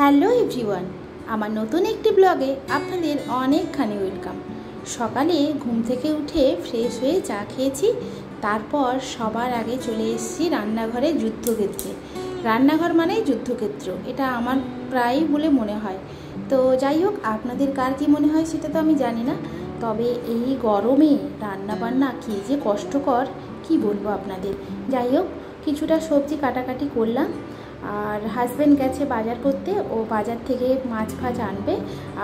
Hello everyone, আমার নতুন একটি ব্লগে আপনাদের অনেকখানি ওয়েলকাম। সকালে ঘুম থেকে উঠে ফ্রেশ হয়ে চা খেয়েছি, তারপর সবার আগে চলে এসেছি রান্নাঘরে। যুদ্ধক্ষেত্রে, রান্নাঘর মানেই যুদ্ধক্ষেত্র, এটা আমার প্রায়ই বলে মনে হয়। তো যাই হোক, আপনাদের কার কী মনে হয় সেটা তো আমি জানি না, তবে এই গরমে রান্নাবান্না কী যে কষ্টকর কি বলবো আপনাদের। যাই হোক, কিছুটা সবজি কাটাকাটি করলাম, আর হাজব্যান্ড গেছে বাজার করতে, ও বাজার থেকে মাছ ফাছ আনবে,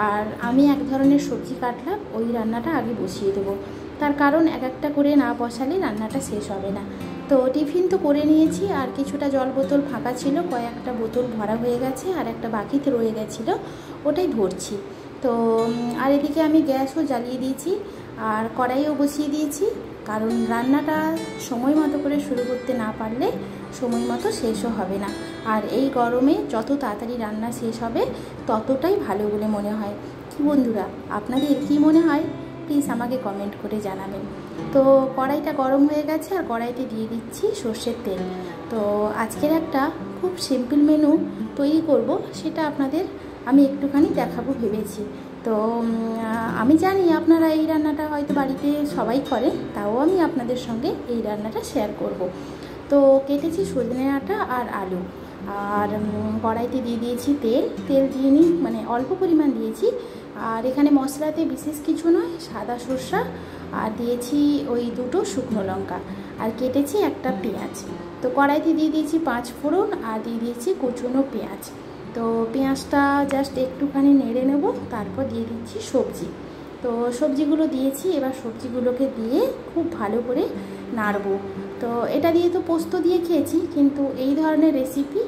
আর আমি এক ধরনের সবজি কাটলাম। ওই রান্নাটা আগে বসিয়ে দেবো, তার কারণ এক একটা করে না বসালে রান্নাটা শেষ হবে না। তো টিফিন তো করে নিয়েছি, আর কিছুটা জল বোতল ফাঁকা ছিল, কয়েকটা বোতল ভরা হয়ে গেছে, আর একটা বাকিতে রয়ে গেছিলো, ওটাই ভরছি। তো আর এদিকে আমি গ্যাসও জ্বালিয়ে দিয়েছি, আর কড়াইও বসিয়ে দিয়েছি, কারণ রান্নাটা সময় মতো করে শুরু করতে না পারলে সময় মতো শেষও হবে না। আর এই গরমে যত তাড়াতাড়ি রান্না শেষ হবে ততটাই ভালো বলে মনে হয়। কি বন্ধুরা, আপনাদের কি মনে হয় প্লিজ আমাকে কমেন্ট করে জানাবেন। তো কড়াইটা গরম হয়ে গেছে, আর কড়াইতে দিয়ে দিচ্ছি সর্ষের তেল। তো আজকের একটা খুব সিম্পল মেনু তৈরি করব, সেটা আপনাদের আমি একটুখানি দেখাবো ভেবেছি। তো আমি জানি আপনারা এই রান্নাটা হয়তো বাড়িতে সবাই করে, তাও আমি আপনাদের সঙ্গে এই রান্নাটা শেয়ার করব। তো কেটেছি সজনে ডাঁটা আর আলু, আর কড়াইতে দিয়ে দিয়েছি তেল দিয়ে নিই, মানে অল্প পরিমাণ দিয়েছি। আর এখানে মশলাতে বিশেষ কিছু নয়, সাদা সর্ষা, আর দিয়েছি ওই দুটো শুকনো লঙ্কা, আর কেটেছি একটা পেঁয়াজ। তো কড়াইতে দিয়ে দিয়েছি 5 ফোড়ন, আর দিয়ে দিয়েছি কুচনো পেঁয়াজ। তো পেঁয়াজটা জাস্ট একটুখানি নেড়ে নেব, তারপর দিয়ে দিচ্ছি সবজি। তো সবজিগুলো দিয়েছি, এবার সবজিগুলোকে দিয়ে খুব ভালো করে নাড়বো। তো এটা দিয়ে তো পোস্ত দিয়ে খেয়েছি, কিন্তু এই ধরনের রেসিপি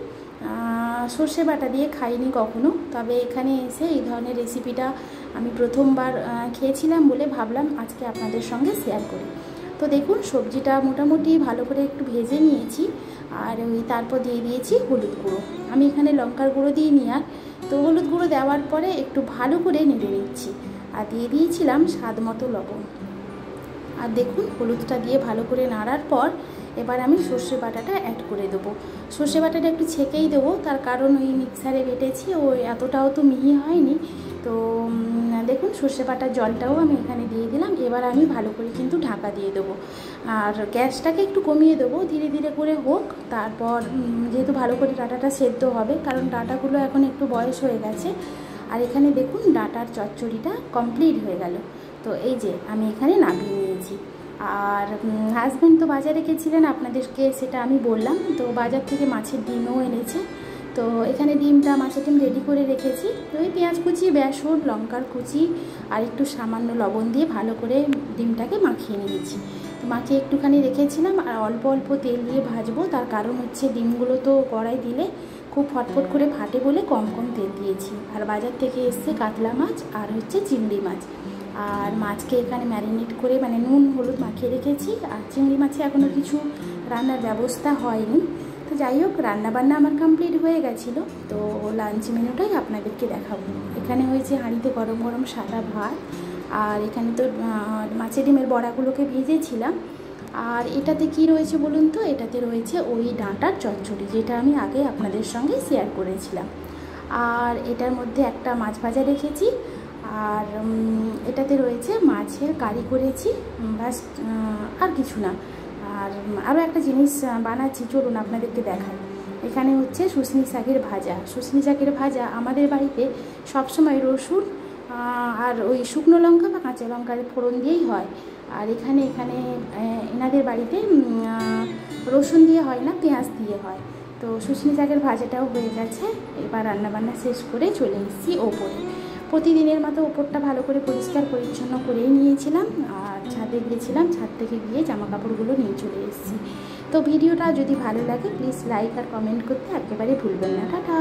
সর্ষে বাটা দিয়ে খাইনি কখনো, তবে এখানে এসে এই ধরনের রেসিপিটা আমি প্রথমবার খেয়েছিলাম বলে ভাবলাম আজকে আপনাদের সঙ্গে শেয়ার করি। তো দেখুন, সবজিটা মোটামুটি ভালো করে একটু ভেজে নিয়েছি, আর তারপর দিয়ে দিয়েছি হলুদ গুঁড়ো। আমি এখানে লঙ্কার গুঁড়ো দিইনি, আর তো হলুদ গুঁড়ো দেওয়ার পরে একটু ভালো করে নেড়ে নিচ্ছি, আর দিয়ে দিয়েছিলাম স্বাদ মতো লবণ। আর দেখুন, হলুদটা দিয়ে ভালো করে নাড়ার পর এবার আমি সর্ষে বাটাটা অ্যাড করে দেবো। সর্ষে বাটাটা একটু ছেঁকেই দেবো, তার কারণ ওই মিক্সারে বেটেছি, ওই এতটাও তো মিহি হয়নি। তো দেখুন, সর্ষে বাটার জলটাও আমি এখানে দিয়ে দিলাম। এবার আমি ভালো করে কিন্তু ঢাকা দিয়ে দেবো, আর গ্যাসটাকে একটু কমিয়ে দেবো, ধীরে ধীরে করে হোক। তারপর যেহেতু ভালো করে ডাঁটাটা সেদ্ধ হবে, কারণ ডাঁটাগুলো এখন একটু বয়স হয়ে গেছে। আর এখানে দেখুন, ডাঁটার চচ্চড়িটা কমপ্লিট হয়ে গেল। তো এই যে আমি এখানে নামিয়ে নিয়েছি। আর হাজব্যান্ড তো বাজারে গেছিলেন, আপনাদেরকে সেটা আমি বললাম। তো বাজার থেকে মাছের ডিমও এনেছে, তো এখানে ডিমটা, মাছের ডিম রেডি করে রেখেছি। তো ওই পেঁয়াজ কুচি, বেসন, লঙ্কার কুচি আর একটু সামান্য লবণ দিয়ে ভালো করে ডিমটাকে মাখিয়ে নিয়েছি। তো মাখিয়ে একটুখানি রেখেছিলাম, আর অল্প অল্প তেল দিয়ে ভাজবো, তার কারণ হচ্ছে ডিমগুলো তো কড়াই দিলে খুব ফটফট করে ফাটে বলে কম কম তেল দিয়েছি। আর বাজার থেকে এসছে কাতলা মাছ আর হচ্ছে চিংড়ি মাছ, আর মাছকে এখানে ম্যারিনেট করে মানে নুন হলুদ মাখিয়ে রেখেছি। আর চিংড়ি মাছে এখনও কিছু রান্নার ব্যবস্থা হয়নি। তো যাই হোক, রান্নাবান্না আমার কমপ্লিট হয়ে গেছিলো। তো লাঞ্চ মেনুটাই আপনাদেরকে দেখাবো। এখানে হয়েছে হাঁড়িতে গরম গরম সাদা ভাত, আর এখানে তো মাছের ডিমের বড়াগুলোকে ভেজেছিলাম। আর এটাতে কি রয়েছে বলুন তো, এটাতে রয়েছে ওই ডাঁটার চচ্চড়ি, যেটা আমি আগে আপনাদের সঙ্গে শেয়ার করেছিলাম। আর এটার মধ্যে একটা মাছ ভাজা রেখেছি, আর এটাতে রয়েছে মাছের কারি করেছি, বাস আর কিছু না। আর আরও একটা জিনিস বানাচ্ছি, চলুন আপনাদেরকে দেখাই। এখানে হচ্ছে শুশনি শাকের ভাজা। শুশনি শাকের ভাজা আমাদের বাড়িতে সবসময় রসুন আর ওই শুকনো লঙ্কা বা কাঁচা লঙ্কার ফোড়ন দিয়েই হয়। আর এখানে এনাদের বাড়িতে রসুন দিয়ে হয় না, পেঁয়াজ দিয়ে হয়। তো শুশনি শাকের ভাজাটাও হয়ে গেছে। এবার রান্নাবান্না শেষ করে চলে এসেছি ওপরে। প্রতিদিনের মতো ওপরটা ভালো করে পরিষ্কার পরিচ্ছন্ন করেই নিয়েছিলাম, আর ছাদে গিয়েছিলাম, ছাদ থেকে গিয়ে জামা কাপড়গুলো নিয়ে চলে এসেছি। তো ভিডিওটা যদি ভালো লাগে প্লিজ লাইক আর কমেন্ট করতে একেবারে ভুলবেন না। টাটা।